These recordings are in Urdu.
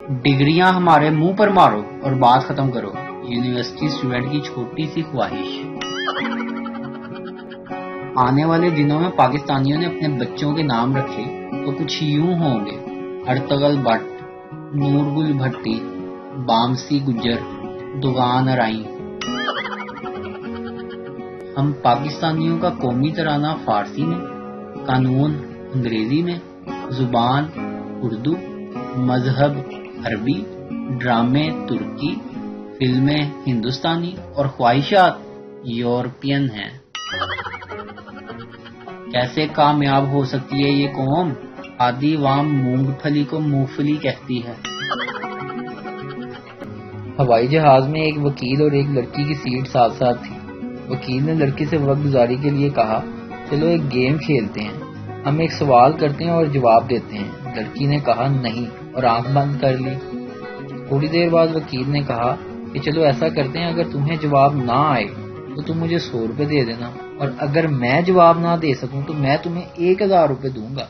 ڈگریاں ہمارے منہ پر مارو اور بات ختم کرو، یونیورسٹی اسٹوڈنٹ کی چھوٹی سی خواہش۔ آنے والے دنوں میں پاکستانیوں نے اپنے بچوں کے نام رکھے تو کچھ یوں ہوں گے: ارطغرل بٹ، نورگل بھٹی، بامسی گجر، دگان ارائیں۔ ہم پاکستانیوں کا قومی ترانہ فارسی میں، قانون انگریزی میں، زبان اردو، مذہب عربی، ڈرامے ترکی، فلمیں ہندوستانی اور خواہشات یورپین ہیں۔ کیسے کامیاب ہو سکتی ہے یہ قوم؟ آدھی عوام مونگ پھلی کو مونگ پھلی کہتی ہے۔ ہوائی جہاز میں ایک وکیل اور ایک لڑکی کی سیٹ ساتھ ساتھ تھی۔ وکیل نے لڑکی سے وقت گزاری کے لیے کہا، چلو ایک گیم کھیلتے ہیں، ہم ایک سوال کرتے ہیں اور جواب دیتے ہیں۔ لڑکی نے کہا نہیں اور آنکھ بند کر لی۔ تھوڑی دیر بعد وکیل نے کہا کہ چلو ایسا کرتے ہیں، اگر تمہیں جواب نہ آئے تو تم مجھے 100 روپے دے دینا، اور اگر میں جواب نہ دے سکوں تو میں تمہیں 1000 روپے دوں گا۔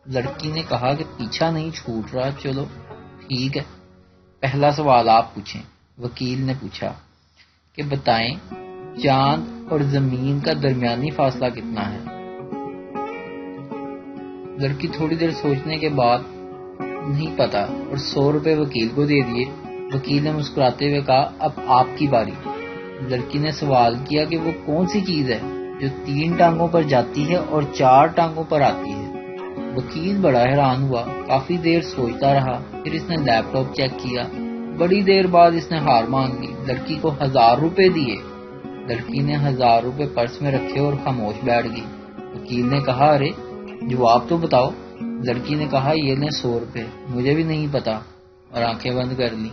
لڑکی نے کہا کہ پیچھا نہیں چھوٹ رہا، چلو ٹھیک ہے، پہلا سوال آپ پوچھیں۔ وکیل نے پوچھا کہ بتائیں چاند اور زمین کا درمیانی فاصلہ کتنا ہے؟ لڑکی تھوڑی دیر سوچنے کے بعد نہیں پتا اور 100 روپے وکیل کو دے دیے۔ وکیل نے مسکراتے ہوئے کہا، اب آپ کی باری۔ لڑکی نے سوال کیا کہ وہ کون سی چیز ہے جو 3 ٹانگوں پر جاتی ہے اور 4 ٹانگوں پر آتی ہے؟ وکیل بڑا حیران ہوا، کافی دیر سوچتا رہا، پھر اس نے لیپ ٹاپ چیک کیا۔ بڑی دیر بعد اس نے ہار مان لی، لڑکی کو 1000 روپے دیے۔ لڑکی نے 1000 روپے پرس میں رکھے اور خاموش بیٹھ گئی۔ وکیل نے کہا، ارے جواب تو بتاؤ۔ لڑکی نے کہا، یہ لیں 100 روپے، مجھے بھی نہیں پتا، اور آنکھیں بند کر لی۔